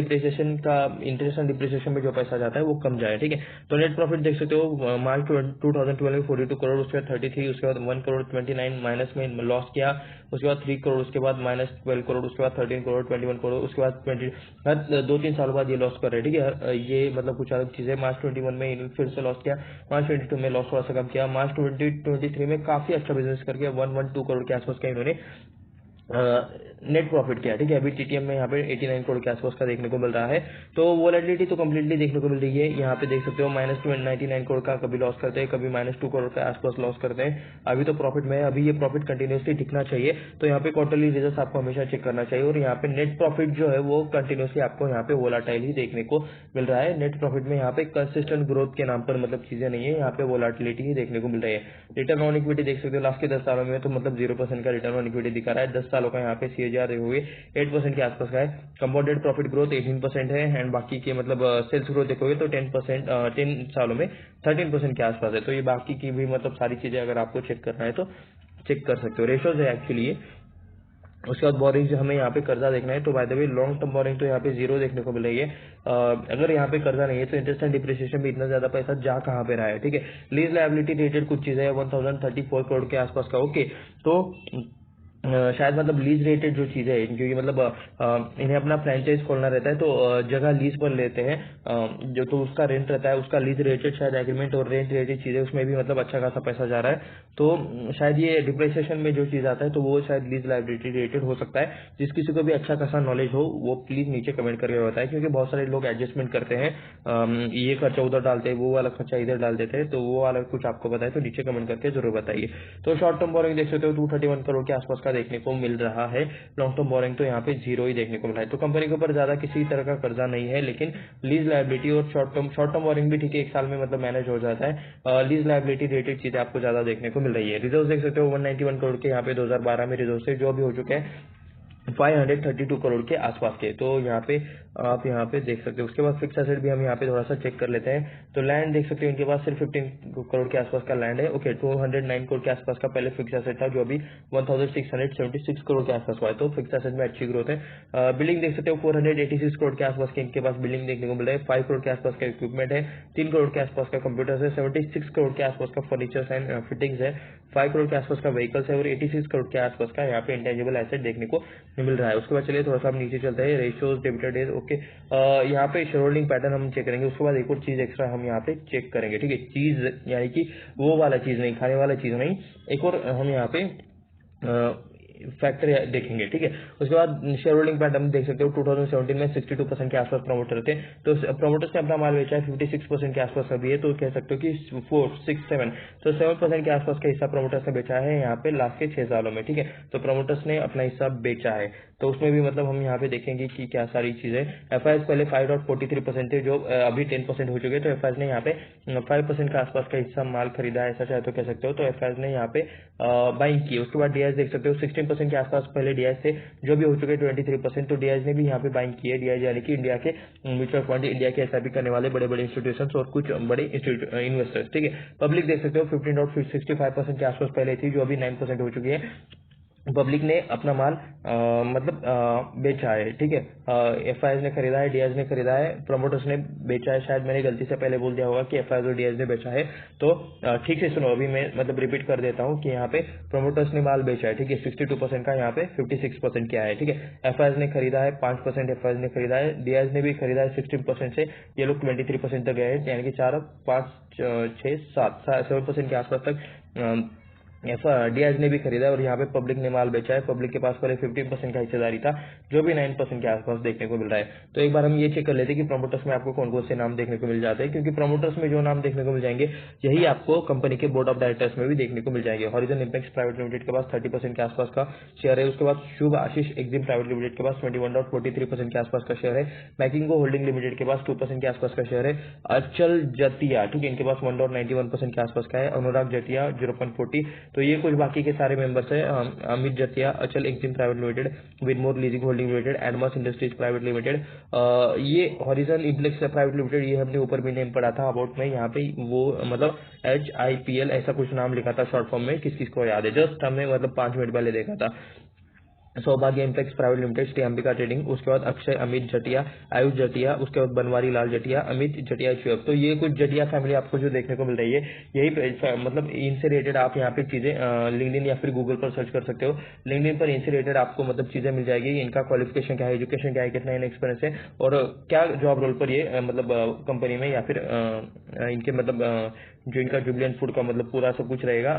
डिप्रिसिएशन में जो पैसा जाता है वो कम जाए। ठीक है, तो नेट प्रॉफिट देख सकते हो मार्च 2012 में 42 करोड़, उसके बाद 33, उसके बाद 1 करोड़ 29 माइनस में लॉस किया, उसके बाद 3 करोड़, उसके बाद माइनस 12 करोड़, उसके बाद 13 करोड़, 21 करोड़, उसके बाद 20 हर 2-3 साल बाद ये लॉस कर रहे हैं। ठीक है, ये मतलब कुछ अलग चीज है। मार्च 21 में इन्होंने फिर से लॉस किया, मार्च 22 में लॉस थोड़ा सा कम किया, मार्च 2023 में काफी अच्छा बिजनेस करके 112 करोड़ के आसपास का इन्होंने नेट प्रॉफिट क्या है, ठीक है। अभी टीटीएम में यहाँ पे 89 करोड़ के आसपास का देखने को मिल रहा है। तो वोलेटिलिटी तो कम्प्लीटली देखने को मिल रही है। यहाँ पे देख सकते हो -99 करोड़ का कभी लॉस करते हैं, कभी -2 करोड़ के आसपास लॉस करते हैं। अभी तो प्रॉफिट में है, अभी ये प्रॉफिट कंटिन्यूसली दिखना चाहिए। तो यहाँ पे क्वार्टरली रिजल्ट आपको हमेशा चेक करना चाहिए। और यहाँ पे नेट प्रॉफिट जो है वो कंटिन्यूसली आपको यहाँ पे वोलाटाइल ही देखने को मिल रहा है। नेट प्रॉफिट में यहाँ पे कंसिस्टेंट ग्रोथ के नाम पर मतलब चीजें नहीं है, यहाँ पे वोलाटिलिटी ही देखने को मिल रही है। रिटर्न ऑन इक्विटी देख सकते हो लास्ट के 10 सालों में तो मतलब 0% का रिटर्न ऑन इक्विटी दिखा रहा है। 10 सालों का यहाँ पे CAGR हुए 8% के आसपास का है। कंपाउंडेड प्रॉफिट ग्रोथ 18% है एंड बाकी के मतलब सेल्स ग्रोथ देखोगे तो 10% 10 सालों में 13% के आसपास है। तो ये बाकी की भी मतलब सारी चीजें अगर आपको चेक करना है तो चेक कर सकते हो। रेशोज है एक्चुअली ये। उसके बाद बोरिंग हमें यहाँ पे कर्जा देखना है तो bye the way long term borrowing तो यहाँ पे 0 देखने को मिल रही है। अगर यहाँ पे कर्जा नहीं है तो इंटरेस्ट एंड डिप्रिसिएशन भी इतना ज्यादा पैसा जा कहाँ पे रहा है, ठीक है। लीज लायबिलिटी रिलेटेड कुछ चीजें 1034 करोड़ के आसपास का, ओके। तो शायद मतलब लीज रिलेटेड जो चीजें हैं, क्योंकि मतलब इन्हें अपना फ्रेंचाइज खोलना रहता है तो जगह लीज पर लेते हैं जो, तो उसका रेंट रहता है, उसका लीज रिलेटेड शायद एग्रीमेंट और रेंट रिलेटेड चीजें उसमें भी मतलब अच्छा खासा पैसा जा रहा है। तो शायद ये डिप्रिसिएशन में जो चीज आता है तो वो शायद लीज लायबिलिटी रिलेटेड हो सकता है। जिस किसी को भी अच्छा खासा नॉलेज हो वो प्लीज नीचे कमेंट करके बताए, क्योंकि बहुत सारे लोग एडजस्टमेंट करते हैं, ये खर्चा उधर डालते हैं, वो वाला खर्चा इधर डाल देते हैं। तो वो वाला कुछ आपको बताए तो नीचे कमेंट करके जरूर बताइए। तो शॉर्ट टर्म बोरिंग देख सकते हो 231 करोड़ के आसपास का देखने को मिल रहा है। लॉन्ग टर्म बोरिंग तो यहाँ पे 0 ही देखने को मिला है। तो कंपनी के ऊपर ज्यादा किसी तरह का कर्जा नहीं है, लेकिन लीज लायबिलिटी और शॉर्ट टर्म बोरिंग भी ठीक है, 1 साल में मतलब मैनेज हो जाता है। लीज लायबिलिटी रिलेटेड चीजें आपको ज्यादा देखने को मिल रही है। रिजर्व देख सकते हो 191 करोड़ के यहाँ पे 2012 में रिजर्व से जो भी हो चुके हैं 532 करोड़ के आसपास के। तो यहाँ पे आप यहाँ पे देख सकते हो। उसके बाद फिक्स एसेट भी हम यहाँ पे थोड़ा सा चेक कर लेते हैं। तो लैंड देख सकते हो इनके पास सिर्फ 15 करोड़ के आसपास का लैंड है, ओके। 209 करोड़ के आसपास का पहले फिक्स एसेट था जो अभी 1676 करोड़ के आसपास हुआ है। तो फिक्स एसेट में अच्छी ग्रोथ है। बिल्डिंग देख सकते हो 486 करोड़ के आसपास के इनके पास बिल्डिंग देखने को मिल रहा है। 5 करोड़ के आसपास का इक्विपमेंट है, 3 करोड़ के आसपास का कंप्यूटर है, 76 करोड़ के आसपास का फर्नीचर एंड फिटिंग्स है, 5 करोड़ के आसपास का व्हीकल्स है और 86 करोड़ के आसपास का यहाँ पे इंटेंजिबल एसेट देखने को मिल रहा है। उसके बाद चलिए थोड़ा सा हम नीचे चलते हैं। Ratios, debited days, okay. यहाँ पे शेयर होल्डिंग पैटर्न हम चेक करेंगे। उसके बाद एक और चीज एक्स्ट्रा हम यहाँ पे चेक करेंगे, ठीक है। चीज यानी कि वो वाला चीज नहीं, खाने वाला चीज नहीं, एक और हम यहाँ पे फैक्टर देखेंगे, ठीक है। उसके बाद शेयर होल्डिंग पैटर्न देख सकते हो 2017 में 62% के आसपास प्रमोटर थे। तो प्रमोटर्स ने अपना माल बेचा है 56% के आसपास अभी है। तो कह सकते हो कि 4, 6, 7 तो 7% के आसपास का हिस्सा प्रमोटर्स ने बेचा है यहाँ पे लास्ट के 6 सालों में, ठीक है। तो प्रमोटर्स ने अपना हिस्सा बेचा है। तो उसमें भी मतलब हम यहाँ पे देखेंगे कि क्या सारी चीजें। एफआईएस पहले 5.43% थे जो अभी 10% हो चुके। तो एफआईएस ने यहाँ पे 5% के आसपास का हिस्सा माल खरीदा है, ऐसा चाहे तो कह सकते हो। तो एफआईएस ने यहाँ पे बाइंग की। उसके बाद डीआईएस देख सकते हो 16% के आसपास पहले डीआईएस थे जो भी हो चुके 23%। तो डीआईएस ने भी यहाँ पे बाइंग की है। डीआईएस यानी कि इंडिया के म्यूचुअल फंड, इंडिया के एसआईपी करने वाले बड़े बड़े इंस्टीट्यूशन और कुछ बड़े इन्वेस्टर्स, ठीक है। पब्लिक देख सकते हो 15.65% के आसपास पहले थी जो अभी 9% हो चुकी है। पब्लिक ने अपना माल बेचा है, ठीक है। एफआईएस ने खरीदा है, डीआईएस ने खरीदा है, प्रमोटर्स ने बेचा है। शायद मैंने गलती से पहले बोल दिया होगा कि एफआईएस और डीआईएस ने बेचा है। तो ठीक से सुनो, अभी मैं मतलब रिपीट कर देता हूँ कि यहाँ पे प्रमोटर्स ने माल बेचा है, ठीक है। 62% का यहाँ पे 56% क्या है, ठीक है। एफआईएस ने खरीदा है 5%, एफआईएस ने खरीदा है, डीआईएस ने भी खरीदा है 16% से। ये लोग 23% तक गए हैं, यानी कि 4, 5, 6, 7% के आसपास तक डीआईएस ने भी खरीदा और यहाँ पे पब्लिक ने माल बेचा है। पब्लिक के पास पहले 15% का हिस्सेदारी था जो भी 9% के आसपास देखने को मिल रहा है। तो एक बार हम ये चेक कर लेते हैं कि प्रमोटर्स में आपको कौन कौन से नाम देखने को मिल जाते हैं, क्योंकि प्रमोटर्स में जो नाम देखने को मिल जाएंगे यही आपको कंपनी के बोर्ड ऑफ डायरेक्टर्स में भी देखने को मिल जाएंगे। हॉरिजन इंपेक्स प्राइवेट लिमिटेड के पास 30% के आसपास का शेयर है। उसके बाद शुभ आशीष एक्जिम प्राइवेट लिमिटेड के पास 21.43% के आसपास का शेयर है। मैकिंगो होल्डिंग लिमिटेड के पास 2% के आसपास का शेयर है। अचल जतिया, ठीक है, इनके पास 1.91% के आसपास का है। अनुराग जटिया 0.40। तो ये कुछ बाकी के सारे मेंबर्स है। Amit Jatia, Achal Exim private limited, Vinmore leasing holding limited, Adamas industries private limited, ये हॉरिजन इंप्लेक्स प्राइवेट लिमिटेड, ये हमने ऊपर भी नेम पढ़ा था अबाउट में। यहाँ पे वो मतलब HIPL ऐसा कुछ नाम लिखा था शॉर्ट फॉर्म में, किस किस को याद है, जस्ट हमने मतलब 5 मिनट पहले देखा था। Saubhagya Impex private limited, Shri Ambika trading, उसके बाद अक्षय अमित जटिया, आयुष जटिया, उसके बाद बनवारी लाल जटिया, अमित जटिया चुअब। तो ये कुछ जटिया फैमिली आपको जो देखने को मिल रही है, यही मतलब इनसे रिलेटेड आप यहाँ पे चीजें लिंक्डइन या फिर गूगल पर सर्च कर सकते हो। लिंक्डइन पर इनसे रिलेटेड आपको मतलब चीजें मिल जाएगी। इनका क्वालिफिकेशन क्या है, एजुकेशन क्या है, कितना इन एक्सपीरियंस है और क्या जॉब रोल पर ये मतलब कंपनी में या फिर इनके मतलब जो इनका जुबिलियंट फूड का मतलब पूरा सब कुछ रहेगा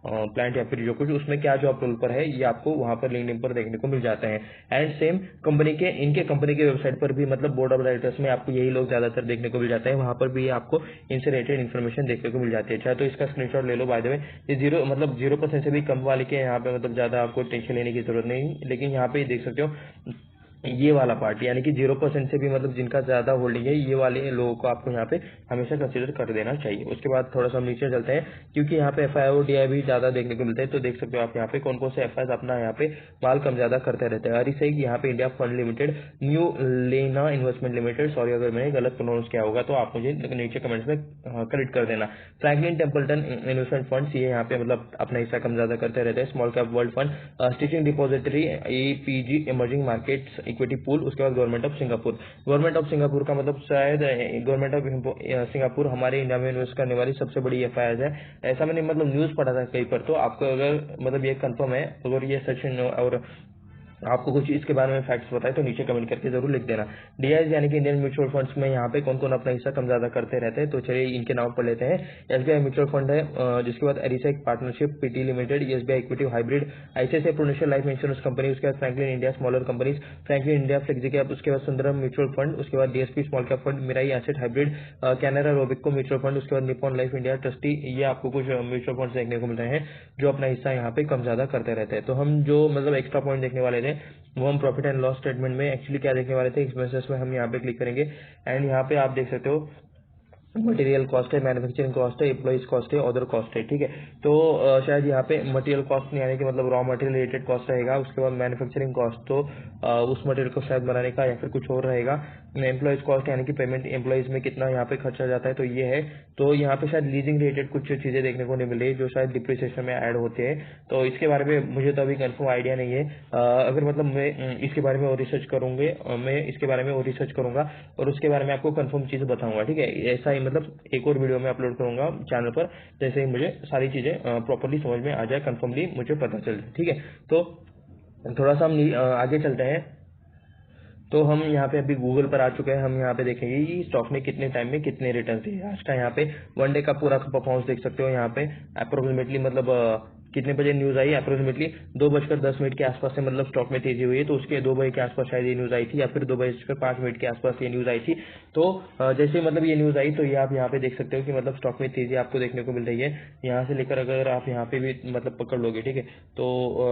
प्लांट या फिर जो कुछ उसमें क्या जॉब रोल पर है ये आपको वहां पर लिंक्डइन पर देखने को मिल जाते हैं। एंड सेम कंपनी के वेबसाइट पर भी मतलब बोर्ड ऑफ डायरेक्टर्स में आपको यही लोग ज्यादातर देखने को मिल जाते हैं, वहां पर भी आपको इनसे रिलेटेड इन्फॉर्मेशन देखने को मिल जाती है। चाहे तो इसका स्क्रीनशॉट ले लो। बाय द वे ये 0% से भी कम वाले के यहाँ पे मतलब ज्यादा आपको टेंशन लेने की जरूरत नहीं, लेकिन यहाँ पे देख सकते हो ये वाला पार्ट यानी कि 0% से भी मतलब जिनका ज्यादा होल्डिंग है ये वाले लोगों को आपको यहाँ पे हमेशा कंसीडर कर देना चाहिए। उसके बाद थोड़ा सा हम नीचे चलते हैं, क्योंकि यहाँ पे FI और DI भी ज्यादा देखने को मिलते हैं। तो देख सकते हो आप यहाँ पे कौन कौन से FI अपना यहाँ पे माल कम ज्यादा करते रहते हैं। अरे सही यहाँ पे इंडिया फंड लिमिटेड, न्यू लेना इन्वेस्टमेंट लिमिटेड, सॉरी अगर मैंने गलत प्रोनाउंस किया होगा तो आप मुझे नीचे कमेंट्स में करेक्ट कर देना। फ्रैंकलिन टेम्पल्टन इन्वेस्टमेंट फंड ये यहाँ पे मतलब अपना हिस्सा कम ज्यादा करते रहते हैं। Small cap world fund, stitching depository, APG emerging markets equity pool, उसके बाद government of Singapore. Government of Singapore का मतलब शायद गवर्नमेंट ऑफ सिंगापुर हमारे इंडिया में इन्वेस्ट करने वाली सबसे बड़ी FI है। ऐसा मैंने मतलब न्यूज पढ़ा था कहीं पर, तो आपको अगर मतलब ये कंफर्म है, अगर ये सेक्शन और आपको कुछ इसके बारे में फैक्ट्स बताए तो नीचे कमेंट करके जरूर लिख देना। DIs यानी कि इंडियन म्यूचुअल फंड्स में यहाँ पे कौन कौन अपना हिस्सा कम ज्यादा करते रहते हैं, तो चलिए इनके नाम पढ़ लेते हैं। SBI म्यूचुअल फंड है, जिसके बाद Arisaig partnership PT limited, SBI equity hybrid, ICICI Prudential life insurance company, उसके बाद Franklin India smaller companies, Franklin India flexi cap, उसके बाद सुंदरम म्यूचुअल फंड, उसके बाद DSP small cap fund, Mirae asset hybrid, Canara Robeco mutual fund, उसके बाद निपॉन लाइफ इंडिया ट्रस्टी। ये आपको कुछ म्यूचुअल फंड देखने को मिल रहे हैं जो अपना हिस्सा यहाँ पे कम ज्यादा करते रहते हैं। तो हम जो मतलब एक्स्ट्रा पॉइंट देखने वाले थे वो हम प्रॉफिट एंड लॉस स्टेटमेंट में एक्चुअली क्या देखने वाले थे, एक्सपेंसेस में हम यहाँ पे क्लिक करेंगे। एंड यहाँ पे आप देख सकते हो मटेरियल कॉस्ट है, मैन्युफैक्चरिंग कॉस्ट है, एम्प्लॉइज कॉस्ट है, अदर कॉस्ट है। ठीक है, तो शायद यहाँ पे मटेरियल कॉस्ट नहीं आने की मतलब रॉ मटेरियल रिलेटेड कॉस्ट रहेगा। उसके बाद मैन्युफैक्चरिंग कॉस्ट तो उस मटेरियल को शायद बनाने का या फिर कुछ और रहेगा। एम्प्लॉइज कॉस्ट यानी कि पेमेंट एम्प्लॉइज में कितना यहाँ पे खर्चा जाता है, तो ये है। तो यहाँ पे शायद लीजिंग रिलेटेड कुछ चीजें देखने को नहीं मिल रही जो शायद डिप्रिसिएशन में ऐड होते हैं, तो इसके बारे में मुझे तो अभी कंफर्म आइडिया नहीं है। अगर मतलब मैं इसके बारे में और रिसर्च करूंगा और उसके बारे में आपको कंफर्म चीज बताऊंगा। ठीक है, ऐसा ही मतलब एक और वीडियो में अपलोड करूंगा चैनल पर, जैसे ही मुझे सारी चीजें प्रॉपर्ली समझ में आ जाए, कंफर्मली मुझे पता चल जाए। ठीक है, तो थोड़ा सा हम आगे चलते हैं। तो हम यहाँ पे अभी गूगल पर आ चुके हैं। हम यहाँ पे देखेंगे कि स्टॉक ने कितने टाइम में कितने रिटर्न दिए। आज का यहाँ पे वन डे का पूरा परफॉर्मेंस देख सकते हो। यहाँ पे अप्रोक्सीमेटली मतलब कितने बजे न्यूज आई, अप्रोक्सीमेटली 2:10 के आसपास से मतलब स्टॉक में तेजी हुई है। तो उसके 2 बजे के आसपास शायद ये न्यूज आई थी या फिर 2:05 के आसपास ये न्यूज आई थी। तो जैसे मतलब ये न्यूज आई तो ये आप यहाँ पे देख सकते हो कि मतलब स्टॉक में तेजी आपको देखने को मिल रही है। यहाँ से लेकर अगर आप यहाँ पे भी मतलब पकड़ लोगे, ठीक है, तो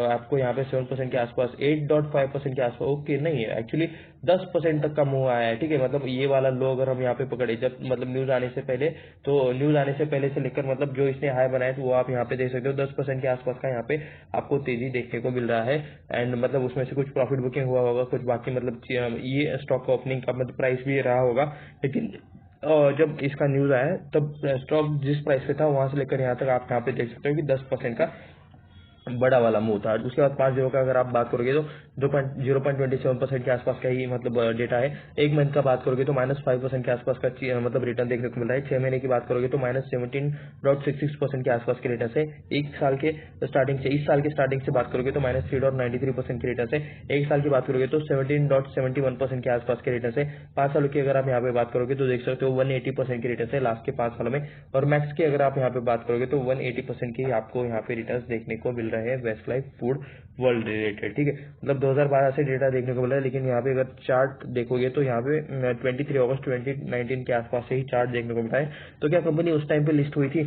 आपको यहाँ पे 7% के आसपास, 8.5% के आसपास, ओके नहीं है एक्चुअली 10% तक का मूव आया है। ठीक है, मतलब ये वाला लो अगर हम यहाँ पे पकड़े जब मतलब न्यूज आने से पहले, तो न्यूज आने से पहले से लेकर मतलब जो इसने हाई बनाया तो वो आप यहाँ पे देख सकते हो 10% के आसपास का यहाँ पे आपको तेजी देखने को मिल रहा है। एंड मतलब उसमें से कुछ प्रॉफिट बुकिंग हुआ होगा, कुछ बाकी मतलब ये स्टॉक का ओपनिंग का मतलब प्राइस भी रहा होगा। लेकिन जब इसका न्यूज आया तब स्टॉक जिस प्राइस पे था वहां से लेकर यहाँ तक आप यहाँ पे देख सकते हो कि 10% का बड़ा वाला मूव था। उसके बाद 5 जीरो का अगर आप बात करोगे तो 0.27% के आसपास का ही मतलब डेटा है। एक मंथ का बात करोगे तो -5% के आसपास का मतलब रिटर्न देखने को मिल रहा है। 6 महीने की बात करोगे तो -17.66% के आसपास के रिटर्न है। एक साल के स्टार्टिंग से, इस साल के स्टार्टिंग से बात करोगे तो -3.93% के रिटर्न है। एक साल की बात करोगे तो 17.71% के आसपास के रिटर्न है। 5 सालों की अगर आप यहाँ पे बात करोगे तो देख सकते हो 180% के रिटर्न है लास्ट के 5 सालों में। और मैक्स की अगर आप यहाँ पे बात करोगे तो 180% के आपको यहाँ पे रिटर्न देखने को मिल रहे हैं वेस्टलाइफ फूड वर्ल्ड रिलेटेड। ठीक है, मतलब 2012 से डेटा देखने को मिला है, लेकिन यहाँ पे अगर चार्ट देखोगे तो यहाँ पे 23 अगस्त 2019 के आसपास से ही चार्ट देखने को मिला है। तो क्या कंपनी उस टाइम पे लिस्ट हुई थी?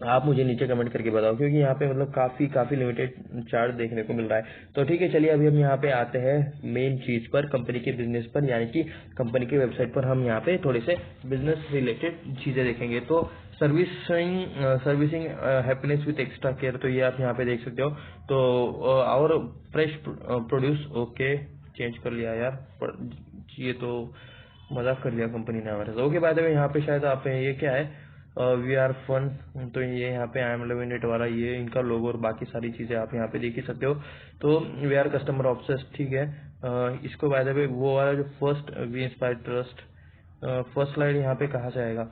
आप मुझे नीचे कमेंट करके बताओ, क्योंकि यहाँ पे मतलब काफी लिमिटेड चार्ट देखने को मिल रहा है। तो ठीक है, चलिए अभी हम यहाँ पे आते हैं मेन चीज पर, कंपनी के बिजनेस पर, यानी कि कंपनी की वेबसाइट पर हम यहाँ पे थोड़े से बिजनेस रिलेटेड चीजें देखेंगे। तो servicing happiness with extra care, तो ये आप यहाँ पे देख सकते हो। तो और फ्रेश प्रोड्यूस, ओके चेंज कर लिया यार, ये तो मजाक कर लिया कंपनी ने हमारे साथ। ओके, बाय द वे यहाँ पे शायद आप ये क्या है, वी आर फन, तो ये यहाँ पे आई एम लिमिटेड वाला ये इनका लोगो और बाकी सारी चीजें आप यहाँ पे देख ही सकते हो। तो वी आर कस्टमर ऑब्सेस्ड, ठीक है। इसको बाय द वे वो वाला जो first we inspire trust, first slide यहाँ पे कहाँ से आएगा?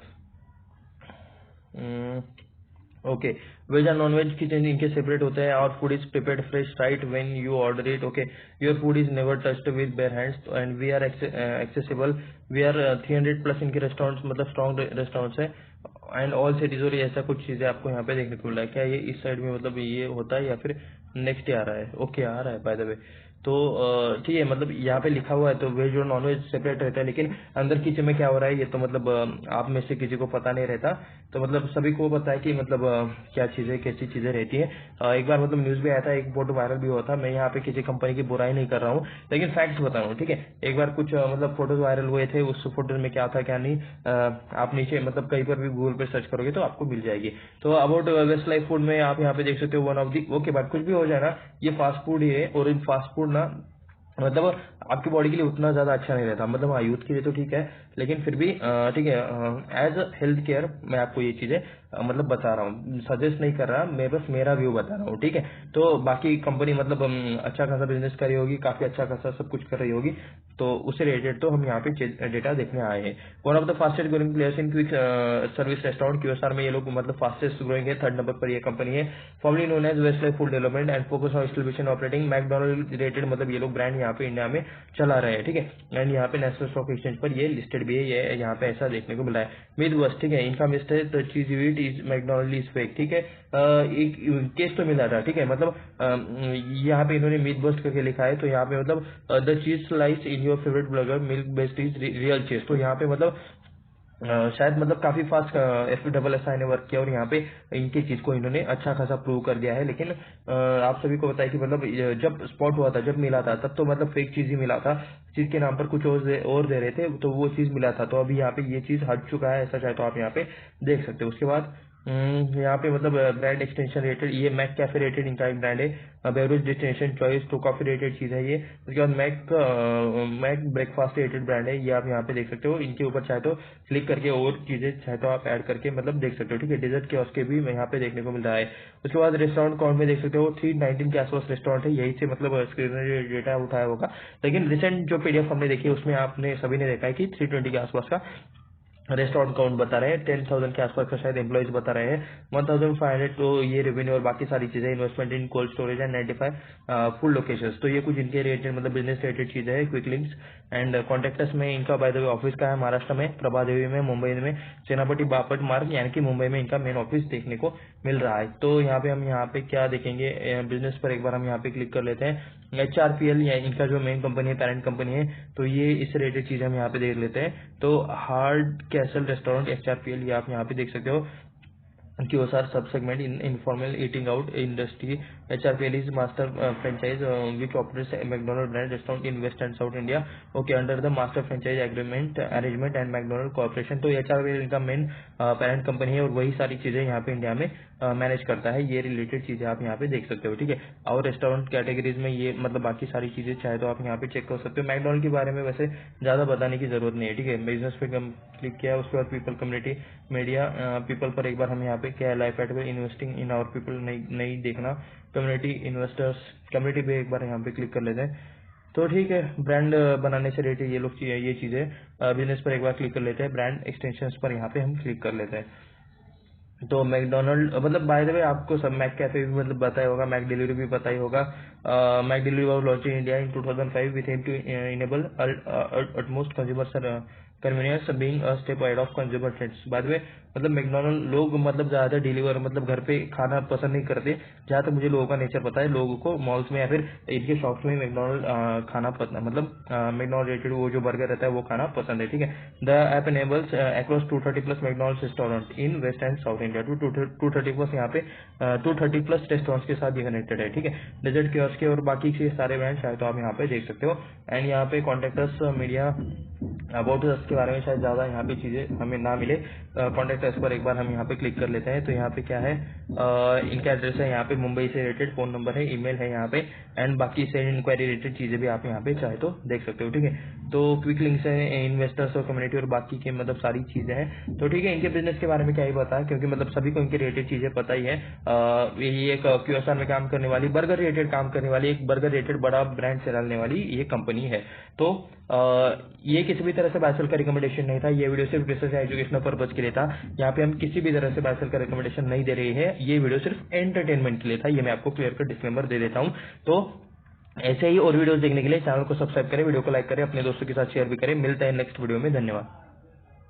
ओके, वेज और नॉन वेज किचन इनके सेपरेट होते हैं। और food is prepared fresh right when you order it. Okay, your food is never touched with bear hands and we are accessible. We are 300 plus इनके रेस्टोरेंट्स मतलब स्ट्रॉन्ग रेस्टोरेंट्स है। एंड ऑल सिटीज और ऐसा कुछ चीजें आपको यहाँ पे देखने को मिल रहा है। क्या ये इस साइड में मतलब ये होता है या फिर नेक्स्ट आ रहा है? ओके आ रहा है बाय द वे। तो ठीक है, मतलब यहाँ पे लिखा हुआ है तो वेज और नॉन वेज सेपरेट रहता है, लेकिन अंदर किचन में क्या हो रहा है ये तो मतलब आप में से किसी को पता नहीं रहता। तो मतलब सभी को पता है कि मतलब क्या चीजें कैसी चीजें रहती है। एक बार मतलब न्यूज भी आया था, एक फोटो वायरल भी हुआ था। मैं यहाँ पे किसी कंपनी की बुराई नहीं कर रहा हूँ, लेकिन फैक्ट्स बता रहा हूँ, ठीक है। एक बार कुछ मतलब फोटोज वायरल हुए थे, उस फोटो में क्या था क्या नहीं, आप नीचे मतलब कहीं पर भी गूगल पे सर्च करोगे तो आपको मिल जाएगी। तो अबाउट वेस्ट लाइफ फूड में आप यहाँ पे देख सकते हो वन ऑफ दी, ओके बात कुछ भी हो जाए ना, ये फास्ट फूड ही है। और इन फास्ट फूड ना मतलब आपकी बॉडी के लिए उतना ज्यादा अच्छा नहीं रहता। मतलब हाँ यूथ के लिए तो ठीक है, लेकिन फिर भी ठीक है, एज हेल्थ केयर मैं आपको ये चीजें मतलब बता रहा हूँ, सजेस्ट नहीं कर रहा, मैं बस मेरा व्यू बता रहा हूँ, ठीक है। तो बाकी कंपनी मतलब अच्छा खासा बिजनेस कर रही होगी, काफी अच्छा खासा सब कुछ कर रही होगी, तो उससे रिलेटेड तो हम यहाँ पे डेटा देखने आए हैं। One of the fastest growing players in quick service restaurant QSR में ये लोग मतलब फास्टेस्ट ग्रोइंग है, 3rd नंबर पर ये कंपनी है। Formerly known as Westlife Food Development and focus on distribution operating McDonald related, मतलब ये लोग ब्रांड यहाँ पे इंडिया में चला रहे हैं, ठीक है। एंड यहाँ पे नेशनल स्टॉक एक्सचेंज पर ये लिस्टेड भी है, ये यहाँ पे ऐसा देखने को मिला है। मिड बस, ठीक है, इनका मिस्टर द चीज you eat is McDonald is fake, ठीक है। एक केस तो मिला था, ठीक है, मतलब यहाँ पे इन्होंने मिड बस्ट करके लिखा है, तो यहाँ पे मतलब the cheese slice in your favourite blogger milk based is real चीज, तो यहाँ पे मतलब शायद मतलब काफी फास्ट FSSAI ने वर्क किया और यहाँ पे इनकी चीज को इन्होंने अच्छा खासा प्रूव कर दिया है। लेकिन आप सभी को पता है कि मतलब जब स्पॉट हुआ था, जब मिला था, तब तो मतलब फेक चीज ही मिला था, चीज के नाम पर कुछ और दे रहे थे, तो वो चीज मिला था। तो अभी यहाँ पे ये चीज हट चुका है, ऐसा चाहे तो आप यहाँ पे देख सकते हो। उसके बाद यहाँ पे मतलब ब्रांड एक्सटेंशन रेटेड, ये मैक कैफे रेटेड इनका एक ब्रांड है। Beverage destination choice to coffee rated चीज है ये। उसके बाद मैक ब्रेकफास्ट रेटेड ब्रांड है, ये आप यहाँ पे देख सकते हो। इनके ऊपर चाहे तो क्लिक करके और चीजें चाहे तो आप ऐड करके मतलब देख सकते हो, ठीक है। डेजर्ट के उसके भी यहाँ पे देखने को मिल रहा है। उसके बाद रेस्टोरेंट काउंट में देख सकते हो 319 के आसपास रेस्टोरेंट है, यही से मतलब स्क्रीन में डेटा उठाया होगा। लेकिन रिसेंट जो PDF हमने देखी उसमें आपने सभी ने देखा है कि 320 के आसपास का रेस्टोरेंट काउंट बता रहे हैं, 10,000 के आसपास का शायद एम्प्लॉइज बता रहे हैं, 1,500 तो ये रेवेन्यू और बाकी सारी चीजें, investment in cold storage and 95 full locations. तो ये कुछ इनके रिलेटेड मतलब बिजनेस रिलेटेड चीजें हैं। क्विक लिंक्स एंड कॉन्टेक्टस में इनका बाय द वे ऑफिस का है महाराष्ट्र में, प्रभादेवी में, मुंबई में, सेनापति बापट मार्ग यानी कि मुंबई में इनका मेन ऑफिस देखने को मिल रहा है। तो यहाँ पे हम यहाँ पे क्या देखेंगे, बिजनेस पर एक बार हम यहाँ पे क्लिक कर लेते हैं। HRPL या इनका जो मेन कंपनी है, पेरेंट कंपनी है, तो ये इस रिलेटेड चीज हम यहाँ पे देख लेते हैं। तो हार्ड कैसल रेस्टोरेंट HRPL ये आप यहाँ पे देख सकते हो। QSR सब segment in informal eating out industry. HRPL is master franchise which operates a McDonald brand restaurant in West and South India. Okay, under the master franchise agreement arrangement and McDonald corporation. तो HRPL इनका मेन पेरेंट कंपनी है और वही सारी चीजें यहाँ पे इंडिया में मैनेज करता है। ये रिलेटेड चीजें आप यहाँ पे देख सकते हो, ठीक है। और रेस्टोरेंट कैटेगरीज में ये मतलब बाकी सारी चीजें चाहे तो आप यहाँ पे चेक कर सकते हो। मैकडोनल्ड के बारे में वैसे ज्यादा बताने की जरूरत नहीं है, ठीक है। बिजनेस पे क्लिक किया, उसके बाद पीपल कम्युनिटी मीडिया पीपल पर एक बार हम यहाँ पे क्या है, life at way investing in our people नहीं देखना, कम्युनिटी इन्वेस्टर्स कम्युनिटी पे एक बार यहाँ पे क्लिक कर लेते हैं। तो ठीक है, ब्रांड बनाने से रिलेटेड ये लोग ये चीजें, बिजनेस पर एक बार क्लिक कर लेते हैं, ब्रांड एक्सटेंशन पर यहाँ पे हम क्लिक कर लेते हैं। तो मैकडोनल्ड मतलब बाय द वे आपको सब मैक कैफे भी मतलब पता ही होगा, मैक डिलीवरी भी पता ही होगा। McDelivery was launch in India in 2005 with aim to enable utmost consumer convenience being a step ahead of consumer trends. By the way मतलब मैकडोनल्ड लोग मतलब ज्यादा डिलीवर मतलब घर पे खाना पसंद नहीं करते, जहाँ तक मुझे लोगों का नेचर पता है। लोगों को मॉल्स में या फिर इनके शॉप्स में मैकडोनल्ड खाना मतलब मैकडोनल्ड रिलेटेड वो जो बर्गर रहता है वो खाना पसंद है, ठीक है। The app enables across 230+ McDonald's restaurant in west and south India. 230+ यहाँ पे 230+ रेस्टोरेंट्स के साथ ये कनेक्टेड है, ठीक है। डेजर्ट कियोस्क के और बाकी के सारे ब्रांड शायद तो आप यहाँ पे देख सकते हो। एंड यहाँ पे कॉन्टेक्टर्स मीडिया अबाउट अस के बारे में शायद ज्यादा यहाँ पे चीजें हमें ना मिले। कॉन्टेक्ट अस पर एक बार हम यहाँ पे क्लिक कर लेते हैं। तो यहाँ पे क्या है, इनका एड्रेस है यहाँ पे मुंबई से रिलेटेड, फोन नंबर है, ईमेल है यहाँ पे, एंड बाकी से इंक्वायरी रिलेटेड चीजें भी आप यहाँ पे चाहे तो देख सकते हो, ठीक है। तो क्विक लिंक्स है, इन्वेस्टर्स और कम्युनिटी और बाकी के मतलब सारी चीजें हैं। तो ठीक है, इनके बिजनेस के बारे में क्या ही पता है, क्योंकि मतलब सभी को इनके रिलेटेड चीजें पता ही है। ये एक QSR में काम करने वाली, बर्गर रिलेटेड काम करने वाली, एक बर्गर रिलेटेड बड़ा ब्रांड चलाने वाली ये कंपनी है। तो ये किसी भी तरह से बायसेल का रिकमेंडेशन नहीं था, ये वीडियो सिर्फ रिसर्च एजुकेशनल पर्पज के लिए था। यहाँ पे हम किसी भी तरह से बायसेल का रिकमेंडेशन नहीं दे रहे हैं, ये वीडियो सिर्फ एंटरटेनमेंट के लिए था। ये मैं आपको क्लियर कर डिस्क्लेमर दे देता हूँ। तो ऐसे ही और वीडियोस देखने के लिए चैनल को सब्सक्राइब करें, वीडियो को लाइक करें, अपने दोस्तों के साथ शेयर भी करें। मिलते हैं नेक्स्ट वीडियो में, धन्यवाद।